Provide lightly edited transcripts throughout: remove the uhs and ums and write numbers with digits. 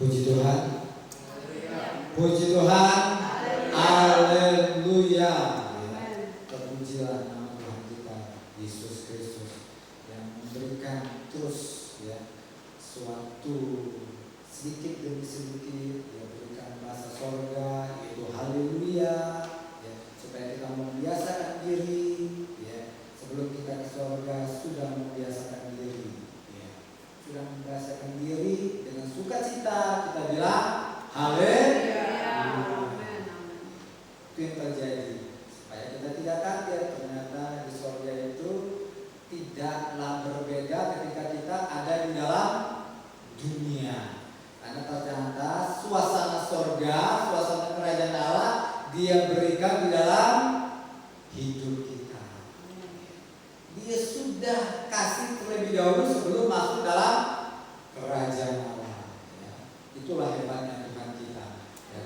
Puji Tuhan. Puji Tuhan. Haleluya. Terpujilah nama Tuhan kita Yesus Kristus yang memberikan terus suatu sedikit demi sedikit berikan bahasa sorga, yaitu haleluya, supaya kita membiasakan diri sebelum kita ke sorga sudah membiasakan diri sudah membiasakan diri dengan sukacita kita bilang haleluya. Itu yang terjadi supaya kita tidak kaget ternyata di sorga itu tidaklah berbeda ketika kita ada di dalam dunia, karena ternyata suasana sorga, suasana kerajaan Allah Dia berikan di dalam hidup kita. Dia sudah kasih terlebih dahulu sebelum masuk dalam kerajaan Allah. Itulah hebatnya Tuhan kita.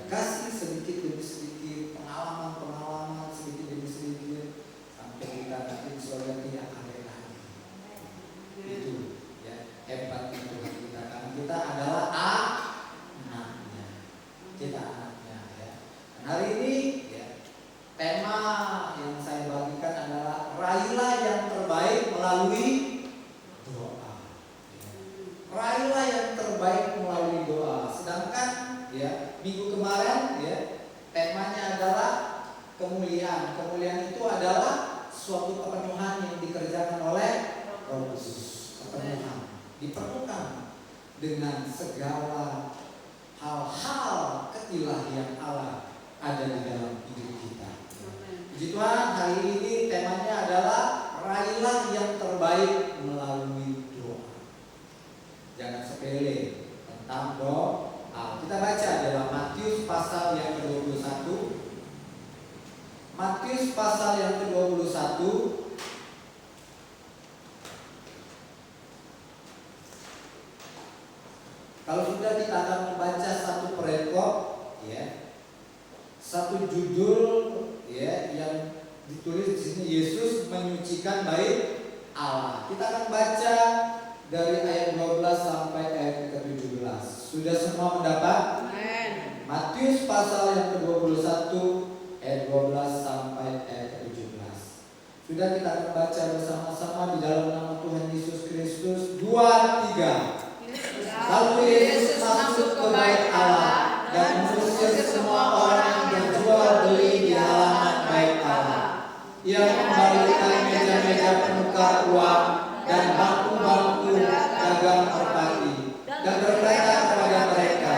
Kasih sedikit demi sedikit, pengalaman sedikit demi sedikit, sampai kita nanti di surga tidak ada lagi. Itu hebatnya Tuhan kita, karena kita adalah anaknya. Kita anaknya. Dan hari ini tema yang saya bagikan adalah raihlah yang terbaik melalui doa. Raihlah yang terbaik melalui doa. Sedangkan minggu kemarin temanya adalah kemuliaan. Kemuliaan itu adalah suatu kepenuhan yang dikerjakan oleh Roh Kudus. Kepenuhan diperlukan dengan segala hal-hal keilahian Allah ada di dalam hidup kita. Puji Tuhan, hari ini temanya adalah raihlah yang terbaik melalui doa. Jangan sepele tentang doa. Kita baca dalam Matius pasal yang ke-21. Matius pasal yang ke-21. Kalau sudah kita akan membaca satu perikop, satu judul yang ditulis di sini, Yesus menyucikan bait Allah. Kita akan baca dari ayat 12 sampai ayat ke-17. Sudah semua mendapat? Amen. Matius pasal yang ke-21 ayat 12 sampai ayat ke-17. Sudah kita akan baca bersama-sama di dalam nama Tuhan Yesus Kristus. 2, 3. Lalu Yesus masuk ke bait Allah dan mengusir semua orang yang berjual beli di halaman bait Allah. Ia membalikan meja-meja penukar uang dan bangku-bangku dagang merpati, dan berkata kepada mereka,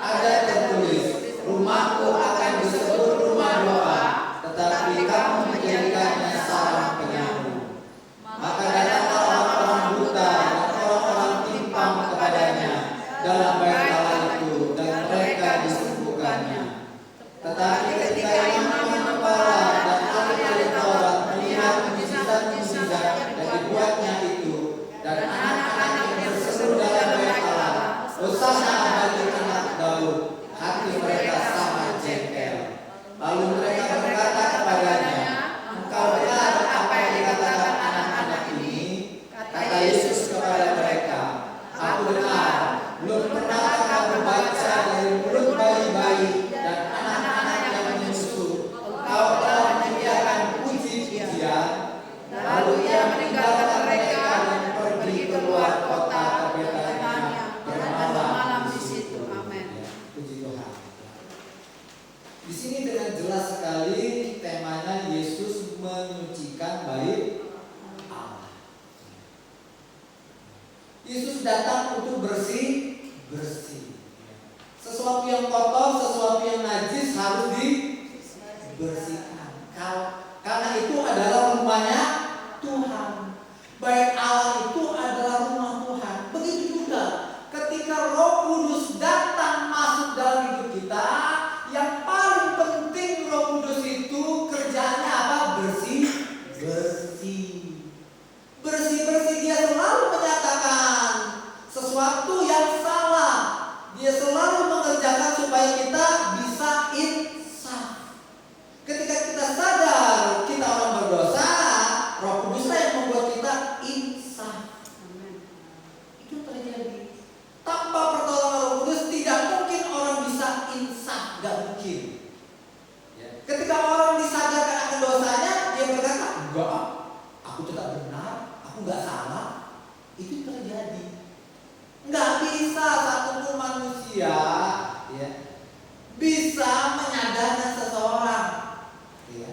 ada tertulis, rumahku akan disebut rumah doa, tetapi kamu menjadikannya sarang penyamun. Maka datanglah orang-orang buta dan orang-orang timpang kepadanya dalam bait Allah itu, dan mereka disembuhkannya. Tetapi ketika imam-imam kepala dan ahli-ahli Taurat melihat mujizat-mujizat yang dibuatnya itu, dan anak-anak yang berseru dalam bait Allah, Hosana bagi anak Daud, hati mereka sama jengkel. Lalu mereka berkata kepadanya, engkau benar apa yang dikatakan anak-anak ini? Kata Yesus kepada mereka, aku benar. Belum pernah kamu baca dari mulut bayi-bayi dan anak-anak yang menyusu, engkau telah menyediakan puji-pujian. Lalu ia meninggalkan mereka dan pergi keluar kota ke Betania, bermalam di situ. Amin. Puji Tuhan. Di sini dengan jelas sekali temanya Yesus menyucikan bait Allah. Yesus datang untuk bersih. Sesuatu yang kotor, sesuatu yang najis harus dibersihkan. Karena itu adalah rumahnya Tuhan. Bait Allah itu adalah rumah Tuhan. Begitu juga ketika Roh Kudus datang masuk dalam hidup kita, yang paling penting Roh Kudus itu kerjanya apa? Bersih. Dia selalu menyatakan sesuatu yang salah. Dia selalu mengerjakan supaya kita bisa insaf. Ketika kita sadar kita orang berdosa, ya, bisa menyadarkan seseorang. Ya.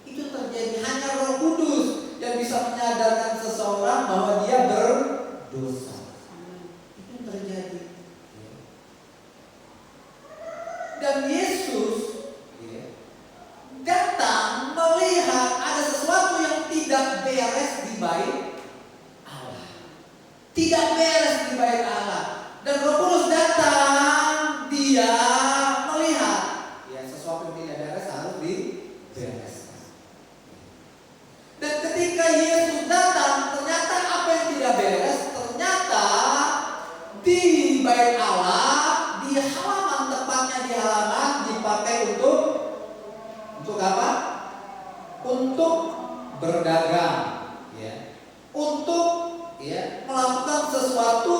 Itu terjadi, hanya Roh Kudus yang bisa menyadarkan seseorang bahwa dia berdosa. Itu yang terjadi. Ya. Dan Yesus datang melihat ada sesuatu yang tidak beres di bait Allah. Tidak beres di bait Allah. Dan Roh Kudus datang, dia melihat ya sesuatu yang tidak beres harus dibereskan. Dan ketika Yesus datang, ternyata apa yang tidak beres, ternyata di bait Allah, di halaman, tepatnya di halaman, dipakai untuk apa? Untuk berdagang, ya. Untuk ya melakukan sesuatu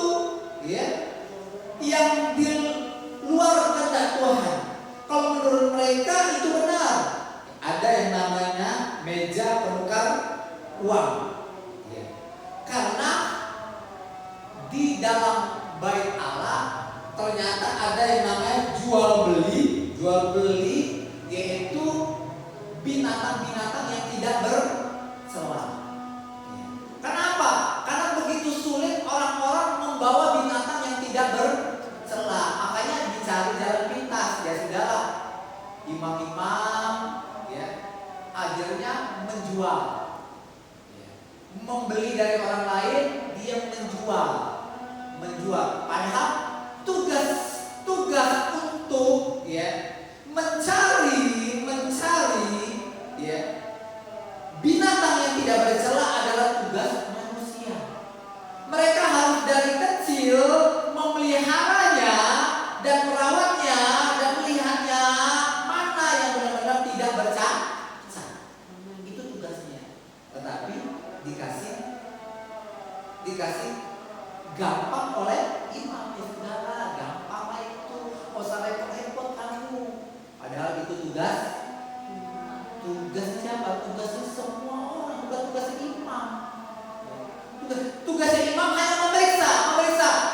ya yang di luar kehendak Tuhan. Kalau menurut mereka itu benar. Ada yang namanya meja penukar uang. Ya. Karena di dalam bait Allah ternyata ada yang namanya jual beli, yaitu binatang-binatang yang tidak bersela. Kenapa? Karena begitu sulit orang-orang membawa binatang yang tidak bersela. Makanya dicari jalan pintas. Ya sudahlah, imam-imam ya akhirnya menjual, ya. Membeli dari orang lain, dia menjual. Padahal tugas untuk ya mencari ya binatang yang tidak bercela adalah tugas manusia. Mereka harus dari kecil memeliharanya dan merawatnya dan melihatnya mana yang benar-benar tidak bercacat. Itu tugasnya. Tetapi dikasih gampang oleh imam. Ya saudara, gampang lah itu. Nggak usah repot-repot kamu. Padahal itu tugas siapa? Tugasnya semua orang, bukan tugasnya imam. Tugasnya imam hanya memeriksa.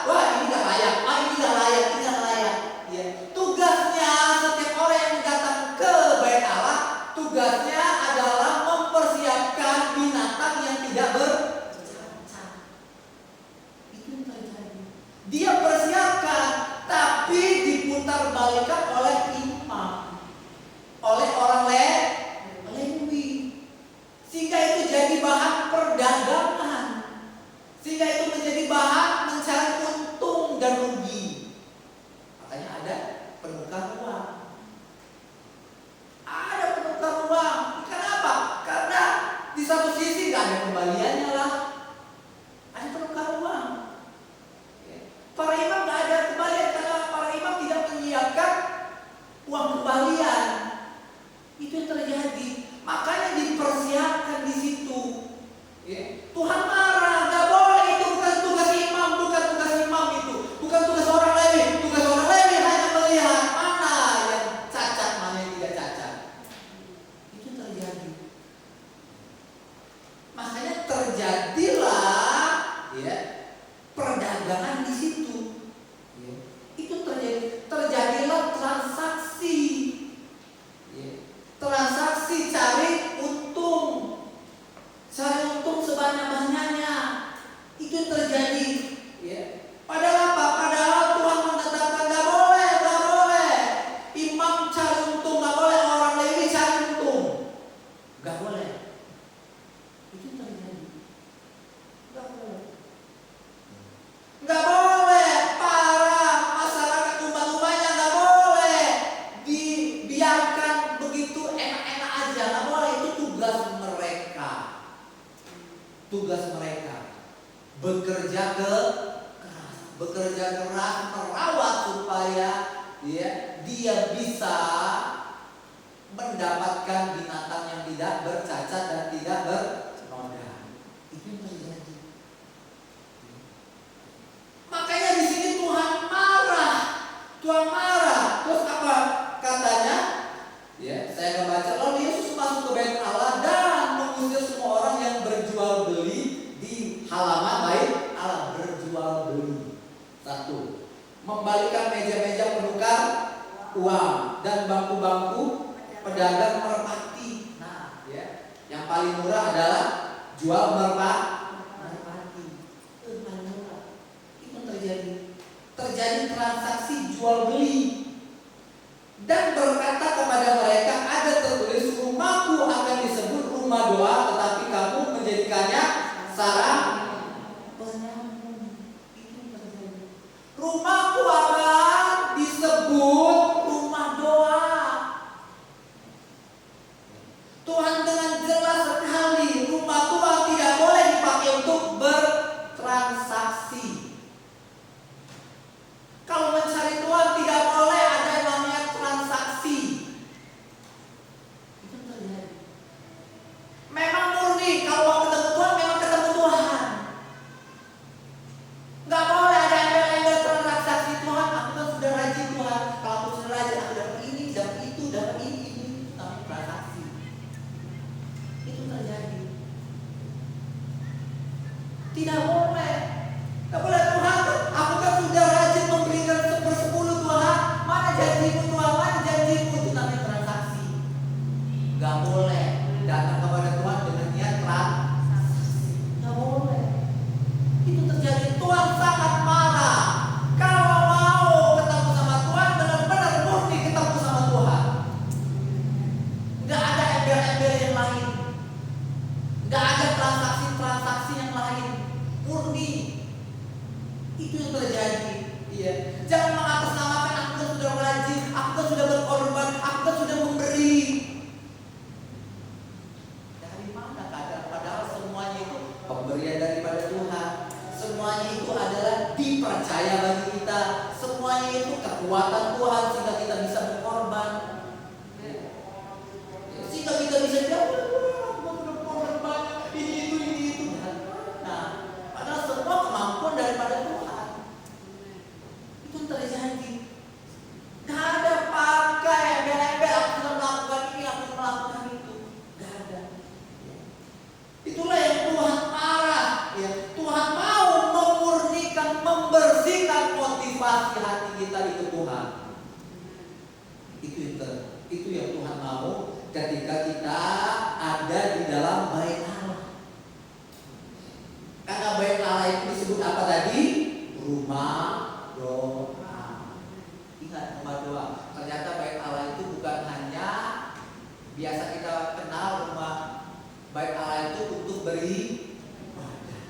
Wah, ini nggak layak. Ini nggak layak. Ya. Tugasnya setiap orang yang datang ke bait Allah, tugasnya adalah mempersiapkan binatang yang tidak bercacat. Itu yang terjadi. Dia persiapkan, tapi diputarbalikkan oleh imam, oleh orang Lewi, sehingga itu jadi bahan perdagangan, sehingga itu menjadi bahan mencari untung dan rugi. Makanya ada penukar uang. Kenapa? Karena di satu sisi nggak ada kembaliannya lah, ada penukar uang. Para imam nggak ada kembalian karena para imam tidak menyiapkan uang kembalian. Itu yang terjadi. Makanya dipersiapkan di situ. Ya. Tuhan marah, nggak boleh, itu bukan tugas imam itu, bukan tugas orang Lewi. Tugas orang Lewi hanya melihat mana yang cacat, mana yang tidak cacat. Itu terjadi. Makanya terjadilah ya perdagangan di situ. Ya. Itu terjadilah transaksi. Ya. Transaksi cari untung sebanyak-banyaknya. Itu yang terjadi. Ya. Padahal apa? Padahal Tuhan mengatakan nggak boleh. Imam cari untung nggak boleh, orang Lewi cari untung nggak boleh. Itu yang terjadi. Nggak boleh. Para masyarakat umat-umatnya nggak boleh dibiarkan begitu enak-enak aja, nggak boleh. Itu tugas mereka bekerja keras merawat supaya ya dia bisa mendapatkan binatang yang tidak bercacat dan tidak bernoda. Itu yang terjadi. Makanya di sini Tuhan marah. Terus apa katanya? Ya, saya membaca, lalu Yesus masuk ke bait Allah dan mengusir semua orang yang berjual beli di halaman bait Allah. Berjual beli. 1. Membalikan meja meja-meja penukar uang dan bangku-bangku pedagang merpati. Nah, ya, yang paling murah adalah jual merpati. Itu paling murah. Itu terjadi transaksi jual beli. Dan berkata kepada mereka, ada tertulis, rumahku akan disebut rumah doa, tetapi kamu menjadikannya sarang penyamun. Itu terjadi. Rumahku akan disebut rumah doa. Tuhan dengan jelas sekali, rumah Tuhan tidak boleh dipakai untuk bertransaksi. Kalau mencari Tuhan tidak boleh ada yang namanya transaksi. Itu terjadi. Memang murni kalau mau ketemu Tuhan, memang ketemu Tuhan. Gak boleh ada embel-embel transaksi. Tuhan, aku kan sudah rajin Tuhan. Kalau aku sudah rajin, aku dapat ini, dapat itu, dapat ini. Itu namanya transaksi. Itu terjadi. Tidak boleh. Gak boleh Tuhan, aku kan sudah rajin memberikan 1/10 Tuhan. Mana janjimu Tuhan, mana janjimu. Itu namanya transaksi. Gak boleh datang kepada Tuhan dengan niat transaksi. Gak boleh. Itu terjadi. Tuhan sangat marah. Kalau mau ketemu sama Tuhan, benar-benar murni ketemu sama Tuhan. Gak ada embel-embel yang lain. Gak ada transaksi-transaksi yang lain. Murni. Itu yang terjadi. Iya. Jangan mengatasnamakan aku kan sudah rajin, aku kan sudah berkorban, aku kan sudah memberi. Dari mana kadang? Padahal semuanya itu pemberian daripada Tuhan. Semuanya itu adalah dipercaya bagi kita. Semuanya itu kekuatan Tuhan sehingga kita bisa berkorban. Sehingga kita bisa jawab, berkorban banyak, ini itu. Nah, padahal semua kemampuan daripada Tuhan. Itu terjadi. Gak ada pakai embel-embel, aku sudah melakukan ini, aku sudah melakukan itu. Gak ada. Itulah yang Tuhan marah. Ya. Tuhan mau memurnikan, membersihkan motivasi hati kita itu Tuhan. Itu yang Tuhan mau ketika kita ada di dalam bait Allah. Karena bait Allah itu disebut apa tadi? Rumah doa. Ingat, rumah doa. Ternyata bait Allah itu bukan hanya biasa kita kenal rumah. Bait Allah itu untuk beribadah,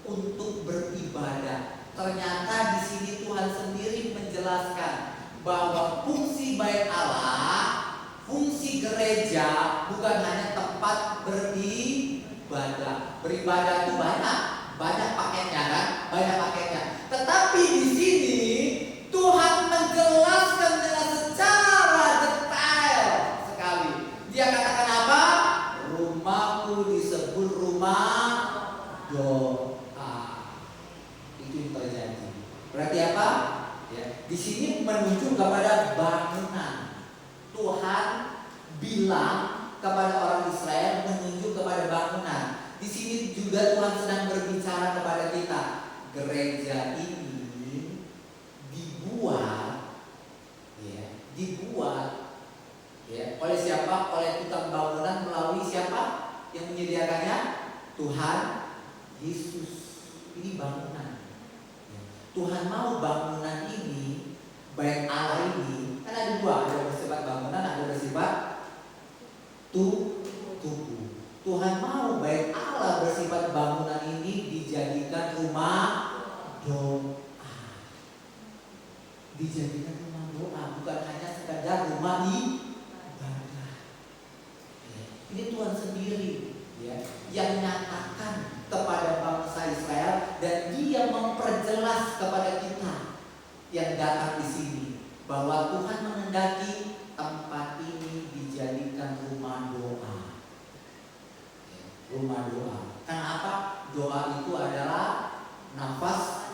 untuk beribadah. Ternyata di sini Tuhan sendiri menjelaskan bahwa fungsi bait Allah, fungsi gereja bukan hanya tempat beribadah. Beribadah itu banyak paketnya kan, banyak paketnya. Tetapi di sini Tuhan menjelaskan dengan secara detail sekali. Dia katakan apa? Rumahku disebut rumah doa. Itu yang terjadi. Berarti apa? Ya, di sini menunjuk kepada bangunan. Tuhan bilang kepada orang Israel menunjuk kepada bangunan. Di sini juga Tuhan sedang berbicara kepada kita. Gereja ini dibuat oleh siapa? Oleh tukang bangunan melalui siapa yang menyediakannya? Tuhan Yesus. Ini bangunan. Tuhan mau bangunan ini, bait Allah ini, kan ada dua, ada bersifat bangunan, ada bersifat tubuh. Tuhan mau bait Allah bersifat bangunan ini dijadikan rumah doa. Dijadikan rumah doa, bukan hanya sekadar rumah ibadah. Ini Tuhan sendiri yang nyatakan kepada bangsa Israel, dan Dia memperjelas kepada kita yang datang di sini bahwa Tuhan menghendaki tempat ini dijadikan rumah doa. Rumah doa. Kenapa? Doa itu adalah nafas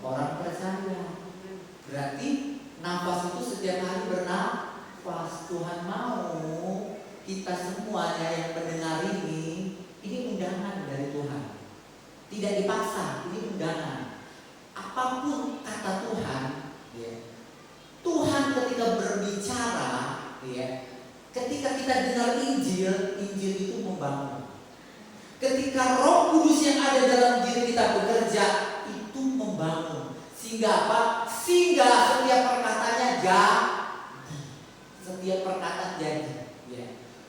orang percaya. Berarti nafas itu setiap hari bernafas. Tuhan mau kita semuanya yang mendengar ini undangan dari Tuhan. Tidak dipaksa, ini undangan. Apapun kata Tuhan, ya. Ketika kita dengar Injil, Injil itu membangun. Ketika Roh Kudus yang ada dalam diri kita bekerja, itu membangun. Sehingga apa? Sehingga setiap perkataannya jadi. Setiap perkataan jadi. Ya.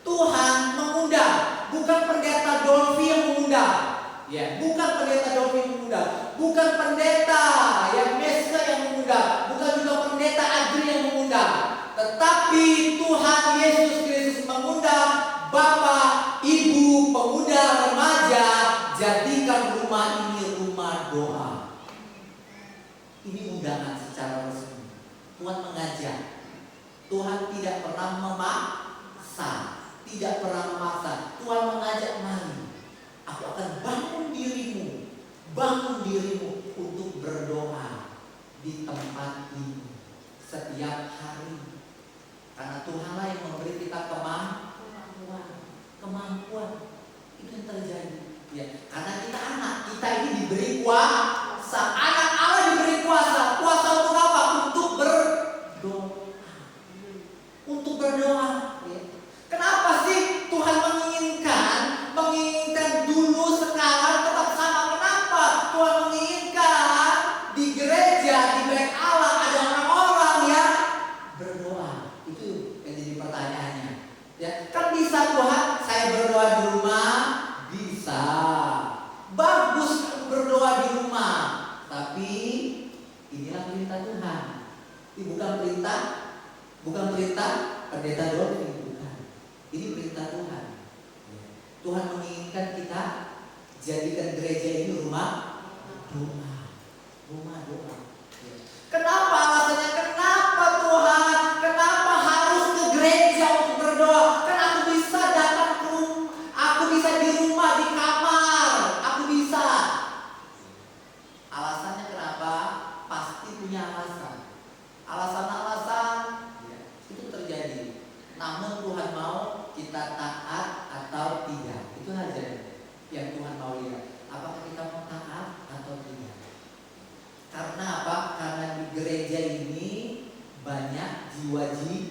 Tuhan mengundang, bukan pendeta Dolphy yang mengundang. Ya, bukan pendeta Dolphy yang mengundang, bukan pendeta yang Meska yang mengundang, bukan juga pendeta Adri yang mengundang, tetapi Tuhan Yesus Kristus mengundang Bapak, Ibu, pemuda, remaja, jadikan rumah ini rumah doa. Ini undangan secara resmi. Tuhan mengajak. Tuhan tidak pernah memaksa, tidak pernah memaksa. Tuhan mengajak, mari, aku akan bangun dirimu untuk berdoa di tempat ini setiap hari. Karena Tuhanlah yang memberi kita kemampuan. Itu yang terjadi. Ya, karena kita anak, kita ini diberi kuasa. Anak Allah diberi kuasa. Kuasa untuk apa? Untuk berdoa. Ya. Kenapa sih Tuhan menginginkan dulu, sekarang tetap sama? Kenapa Tuhan menginginkan di gereja, di baik Allah ada orang-orang yang berdoa? Itu yang jadi pertanyaannya. Ya, kan bisa Tuhan, saya berdoa di rumah, bisa. Bagus berdoa di rumah, tapi inilah perintah Tuhan. Ini bukan perintah pendeta Dolphy, bukan. Ini perintah Tuhan. Tuhan menginginkan kita jadikan gereja ini rumah doa. Kenapa alasannya? Kenapa Tuhan? Kenapa harus ke gereja untuk berdoa? Kan aku bisa datang ke rumah, aku bisa di rumah, di kamar, aku bisa. Alasannya kenapa? Pasti punya alasan. Alasan-alasan itu terjadi. Namun Tuhan mau kita taat atau tidak. Itu saja yang Tuhan mau lihat. Apakah kita mau taat atau tidak? Karena apa? Karena di gereja ini banyak jiwa-jiwa.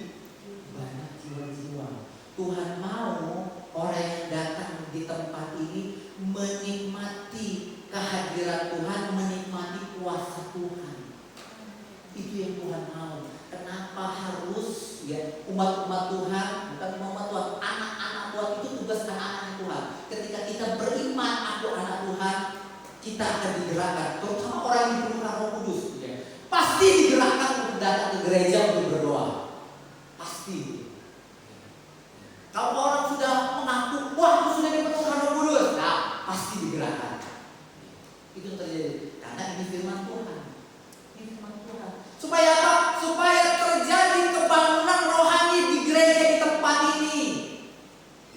Tuhan mau orang yang datang di tempat ini menikmati kehadiran Tuhan, menikmati kuasa Tuhan. Itu yang Tuhan mau. Kenapa harus umat-umat Tuhan, bukan umat Tuhan, anak-anak Tuhan, itu tugas anak-anak Tuhan. Ketika kita beriman aku anak Tuhan, kita akan digerakkan. Terutama orang yang dipenuhkan Roh Kudus, pasti digerakkan untuk datang ke gereja untuk berdoa. Pasti. Kalau orang sudah mengaku, wah aku sudah dipenuhkan Roh Kudus, nah pasti digerakkan. Itu terjadi karena ini firman Tuhan. Supaya apa? Supaya terjadi kebangunan rohani di gereja di tempat ini.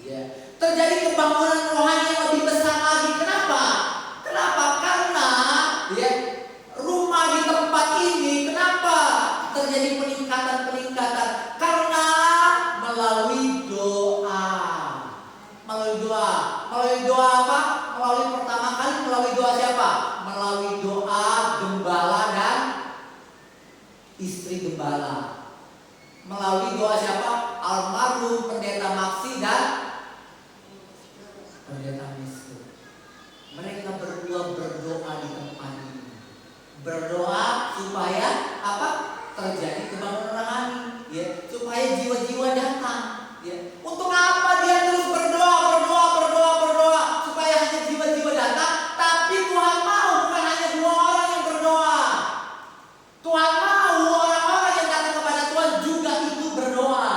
Ya. Terjadi kebangunan rohani yang lebih besar lagi. Kenapa? Karena rumah di tempat ini, kenapa terjadi peningkatan? Karena melalui doa. Melalui doa apa? Pertama kali melalui doa siapa? Melalui doa gembala dan istri gembala. Melalui doa siapa? Almarhum pendeta Maksi dan pendeta Misku. Mereka berdua berdoa di tempat ini. Berdoa supaya apa? Terjadi kebangunan rohani, supaya jiwa-jiwa datang. Untuk apa dia terus berdoa? Supaya hanya jiwa-jiwa datang. Tapi Tuhan mau bukan hanya 2 orang yang berdoa. Tuhan mau orang-orang yang datang kepada Tuhan juga itu berdoa.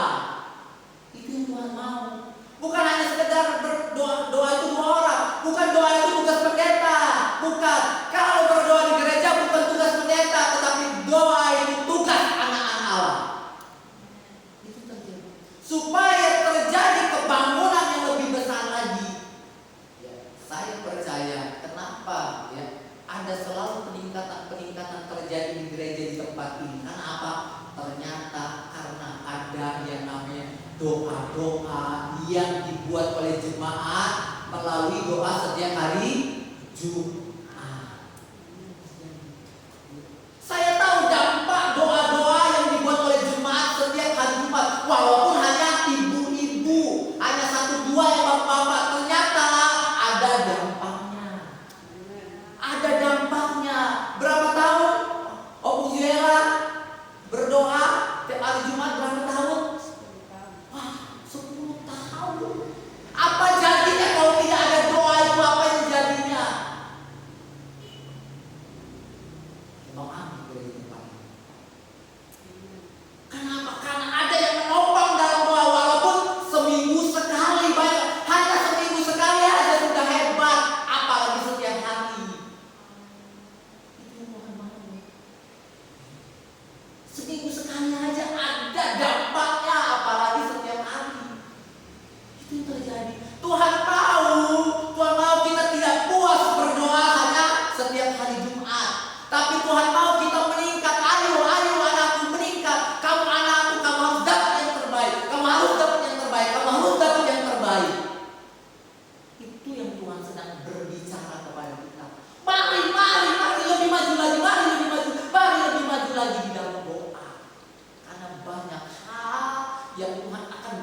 Itu yang Tuhan mau. Bukan hanya sekedar berdoa. Doa itu 2 orang. Bukan doa itu tugas pendeta. Bukan. Kalau berdoa di gereja bukan tugas pendeta, tetapi doa itu tugas anak-anak Allah. Itu terjadi. Supaya terjadi kebangunan yang lebih besar lagi. Saya percaya kenapa ada selalu peningkatan terjadi di gereja di tempat ini. Karena apa? Ternyata karena ada yang namanya doa-doa yang dibuat oleh jemaat melalui doa setiap hari Jumat. Saya tahu dampak doa-doa yang dibuat oleh jemaat setiap hari Jumat. Walaupun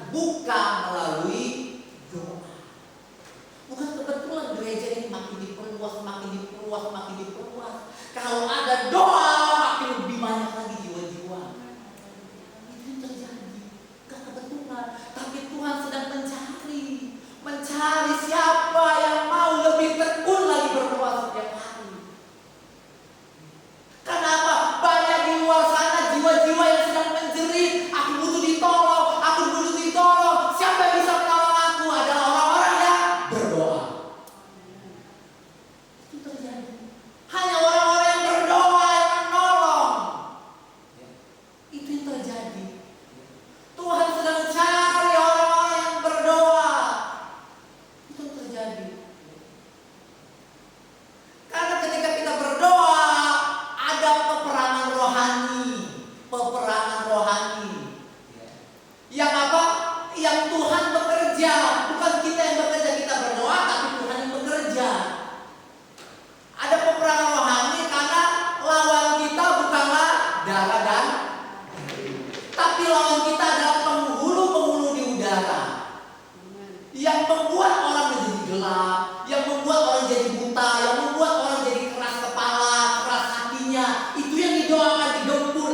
terbuka melalui doa. Bukan kebetulan gereja ini makin diperluas, makin diperluas, makin diperluas. Kalau ada doa, makin lebih banyak lagi jiwa-jiwa. Itu yang terjadi. Gak kebetulan, tapi Tuhan sedang mencari siapa yang mau lebih tekun lagi berdoa setiap hari. Kenapa? Banyak di luar sana jiwa-jiwa yang sedang menjerit. Aku butuh ditolong, aku butuh ditolong. Siapa yang bisa menolong aku? Adalah orang-orang yang berdoa. Itu terjadi. Hanya orang-orang yang berdoa yang menolong. Itu yang terjadi. Tuhan sedang cari orang-orang yang berdoa. Itu yang terjadi. Karena ketika kita berdoa, ada peperangan rohani. Yang apa? Yang Tuhan bekerja. Bukan kita yang bekerja, kita berdoa, tapi Tuhan yang bekerja. Ada peperangan rohani karena lawan kita bukanlah darah dan daging, tapi lawan kita adalah penghulu-penghulu di udara yang membuat orang menjadi gelap, yang membuat orang jadi buta, yang membuat orang jadi keras kepala, keras hatinya. Itu yang didoakan, digempur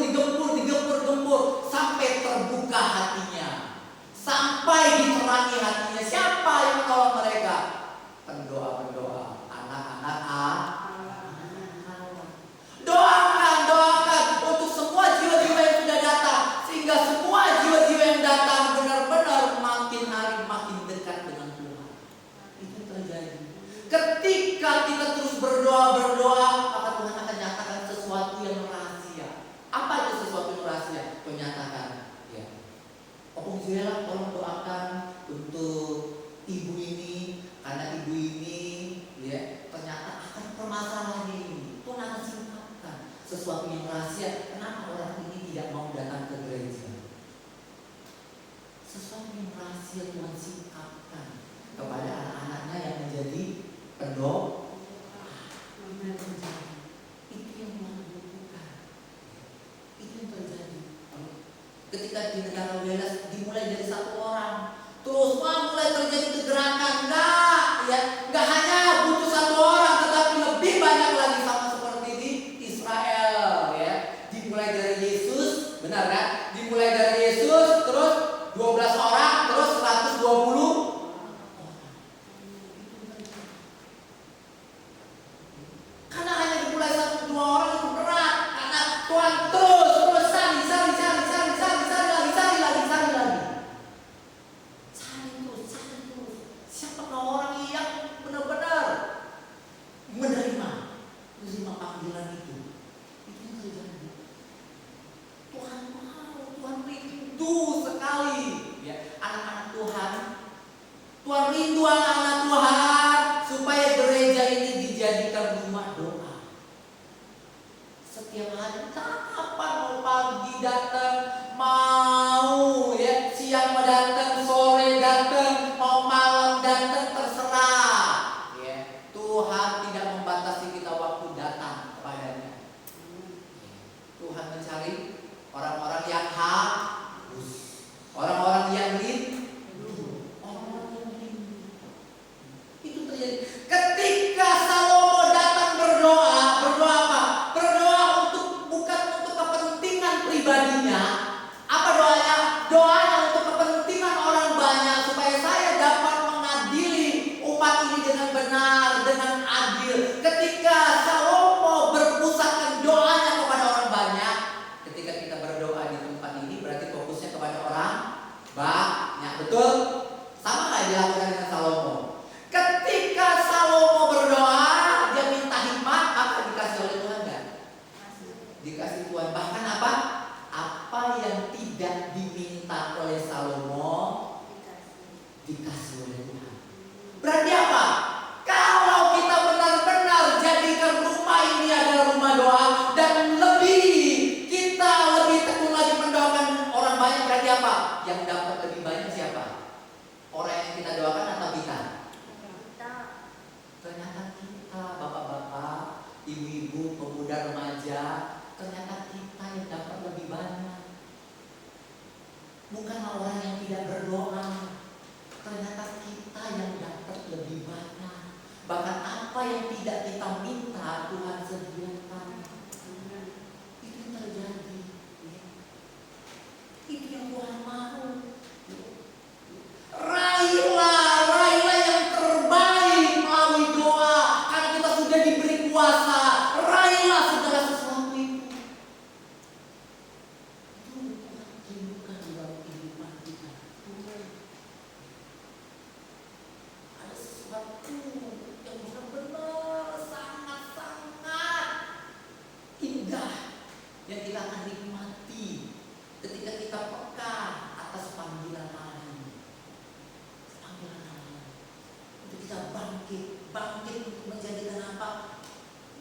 sampai terbuka hatinya, sampai diterangi hatinya. Siapa yang menolong mereka? Pendoa-pendoa, anak-anak Doakan untuk semua jiwa-jiwa yang sudah datang, sehingga semua jiwa-jiwa yang datang benar-benar makin hari makin dekat dengan Tuhan. Itu terjadi. Ketika kita terus berdoa, maka Tuhan akan nyatakan sesuatu yang rahasia. Apa itu sesuatu yang rahasia? Tuhan nyatakan, ya, Opung Zuela tolong doakan untuk ibu ini, karena ibu ini, ya, ternyata akan permasalahan ini. Tuhan akan singkapkan sesuatu yang rahasia. Kenapa orang ini tidak mau datang ke gereja? Sesuatu yang rahasia Tuhan singkapkan kepada anak-anaknya yang menjadi pendoa. Itu yang Tuhan butuhkan. Itu yang terjadi. Ketika di negara Wales dimulai dari satu orang, terus mulai terjadi kegerakan. Enggak hanya butuh satu orang, tetapi lebih banyak lagi, sama seperti di Israel, ya. Dimulai dari Yesus, benar kan? Dimulai dari Yesus, terus 12 orang, terus 120 orang. Karena hanya dimulai 1-2 orang itu berat, karena Tuhan terus cari terus. Siapakah orang yang benar-benar menerima panggilan itu? Itu yang terjadi. Tuhan mau, Tuhan rindu sekali, ya, anak-anak Tuhan. Tuhan rindu anak-anak Tuhan supaya gereja ini dijadikan rumah doa. Setiap hari, kapan mau pagi datang, mau, ya, siang mau datang, sore datang, mau malam datang, terserah, ya. Tuhan tidak membatasi kita waktu datang kepadanya. Tuhan mencari orang-orang yang haus, orang-orang yang rindu, orang-orang yang rindu. Itu terjadi ketika Salomo datang berdoa apa? Berdoa bukan untuk kepentingan pribadinya. Apa doanya? Doanya untuk kepentingan orang banyak, supaya saya dapat mengadili umat ini dengan benar, dengan adil. Ketika Salomo berpusatkan doanya kepada orang banyak, ketika kita berdoa di tempat ini berarti fokusnya kepada orang banyak, betul? Sama nggak dilakukan dengan Salomo? Ketika Salomo berdoa, dia minta hikmat, maka dikasih oleh Tuhan nggak? Dikasih Tuhan. Bahkan apa? Apa yang tidak diminta oleh Salomo dikasih oleh Tuhan. Berarti apa? Kalau kita benar-benar jadikan rumah ini adalah rumah doa, dan kita lebih tekun lagi mendoakan orang banyak, berarti apa? Yang dapat lebih banyak siapa? Orang yang kita doakan atau kita? Ternyata kita, bapak-bapak, ibu-ibu, pemuda, remaja, ternyata kita yang dapat lebih banyak. Bukanlah orang yang tidak tidak berdoa, ternyata kita yang dapat lebih banyak. Bahkan apa yang tidak kita minta Tuhan sediakan. Itu yang terjadi. Itu yang Tuhan mau. Raihlah yang terbaik melalui doa. Karena kita sudah diberi kuasa. Raihlah segala sesuatu itu. Itu Tuhan rindukan di dalam kehidupan kita. Ada sesuatu yang benar-benar sangat-sangat indah yang kita akan nikmati ketika kita peka atas panggilan Allah. Untuk kita bangkit untuk menjadikan apa?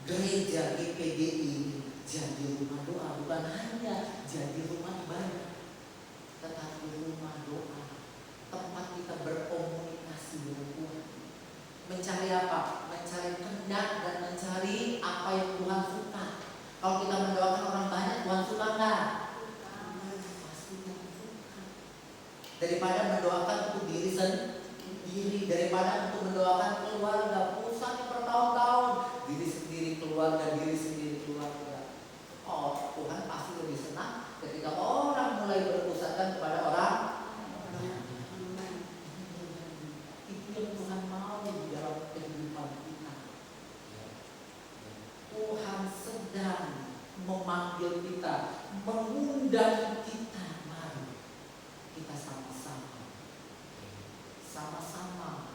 Gereja GPGI jadi rumah doa, bukan hanya jadi rumah ibadah, tetapi rumah doa, tempat kita berkomunikasi dengan Tuhan. Mencari apa? Mencari kehendak dan mencari apa yang Tuhan suka. Kalau kita mendoakan orang banyak, Tuhan suka nggak? Pasti Tuhan suka. Daripada mendoakan untuk diri sendiri, daripada untuk mendoakan keluarga, usahanya bertahun-tahun, diri sendiri keluarga. Oh, Tuhan pasti lebih senang ketika orang mulai berpusatkan kepada orang. Itu yang Tuhan mau di dalam kehidupan kita. Tuhan sedang memanggil kita, mengundang kita, mari kita sama-sama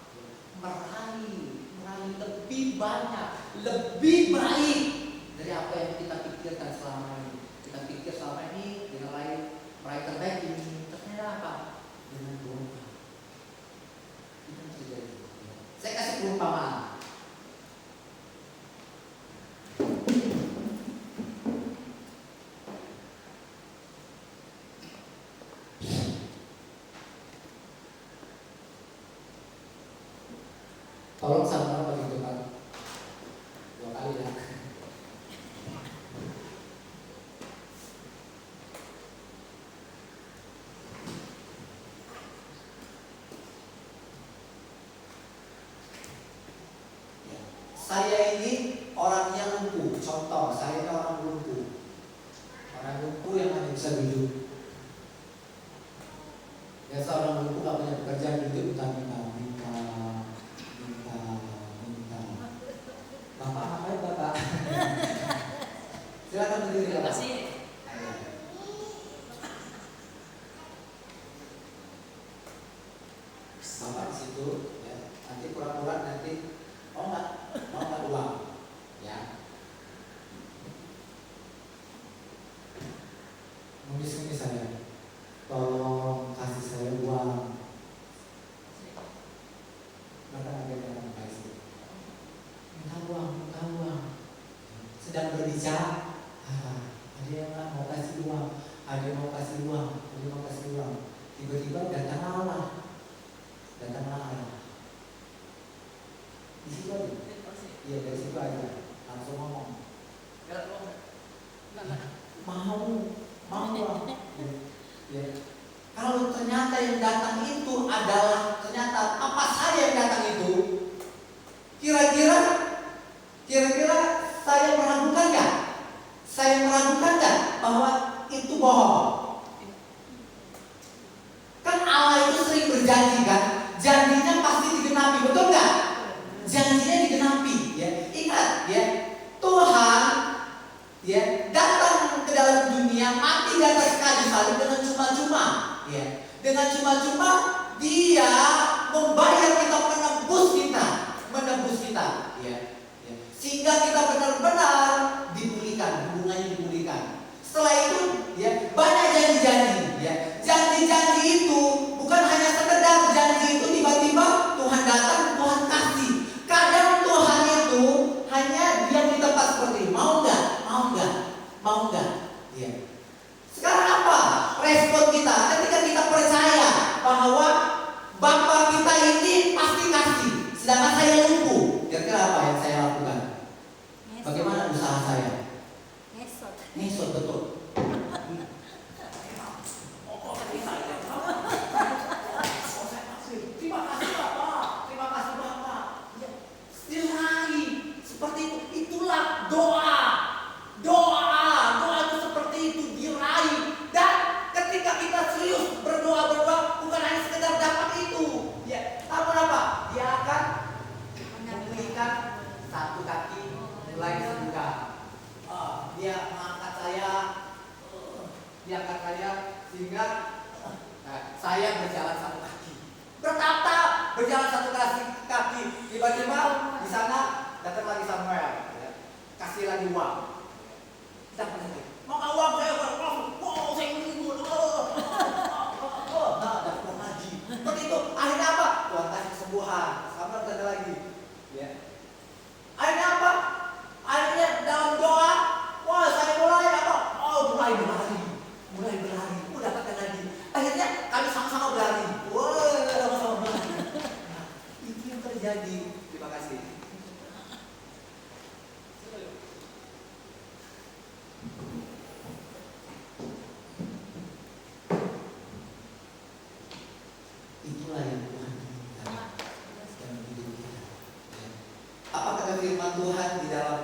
meraih lebih banyak, lebih baik dari apa yang kita pikirkan selama ini. Kita pikir selama ini dengan meraih terbaik ini, ternyata apa? Dengan doa. Itu yang terjadi. Saya kasih perumpamaan. Tolong sama bagi depan 2 kali ya. Saya ini orangnya lumpuh. Contoh, saya ini orang lumpuh. Orang lumpuh yang hanya bisa duduk. Biasa orang lumpuh gak punya pekerjaan, duduk minta. Bapak ngapain Bapak? Silakan berdiri Bapak. Bapak di situ, ya. Nanti pura-pura nanti mau nggak uang, ya. Ngemis saya, tolong kasih saya uang. Bapak ada yang kasih. Minta uang. Sedang berbicara, ada yang mau kasih uang, ada yang mau kasih uang. Tiba-tiba datang Allah. Di situ aja. Iya, dari situ aja. Langsung ngomong. Mau uang. Ya. Kalau ternyata yang datang itu adalah ternyata apa saya yang datang itu, kira-kira saya meragukan nggak? Bahwa itu bohong? Kan Allah itu sering berjanji kan, janjinya pasti digenapi, betul nggak? Janjinya digenapi, ya. Ingat, ya, Tuhan, ya, datang ke dalam dunia, mati di atas kayu salib dengan cuma-cuma, ya. Dengan cuma-cuma Dia membayar kita, menebus kita, ya. Sehingga kita benar-benar dipulihkan, hubungannya dipulihkan. Setelah itu, ya, banyak janji-janji, ya. Janji-janji itu bukan hanya sekedar janji itu tiba-tiba Tuhan datang, Tuhan kasih. Kadang Tuhan itu hanya diam di tempat seperti ini. Mau nggak? Ya. Sekarang apa respon kita ketika kita percaya bahwa Bapa kita ini pasti kasih, sedangkan saya lumpuh? Kira-kira apa yang saya lakukan? Bagaimana usaha sehingga saya berjalan satu kaki. Bertahap berjalan satu kaki. Tiba-tiba di sana datang lagi Samuel, ya. Kasih lagi uang. Datang lagi. Mau nggak uang saya? Wow, saya ini nah, dapat uang lagi. Begitu. Akhirnya apa? Tuhan kasih kesembuhan. Samuel datang lagi. Ya. Akhirnya apa? Akhirnya dalam doa, wah saya mulai apa? Oh mulai berlari. Dapatkan lagi. Akhirnya kami sama-sama berlari. Wah sama-sama berlari. Nah, itu yang terjadi. Terima kasih. Itulah yang Tuhan inginkan dalam hidup kita. Apa kata firman Tuhan di dalam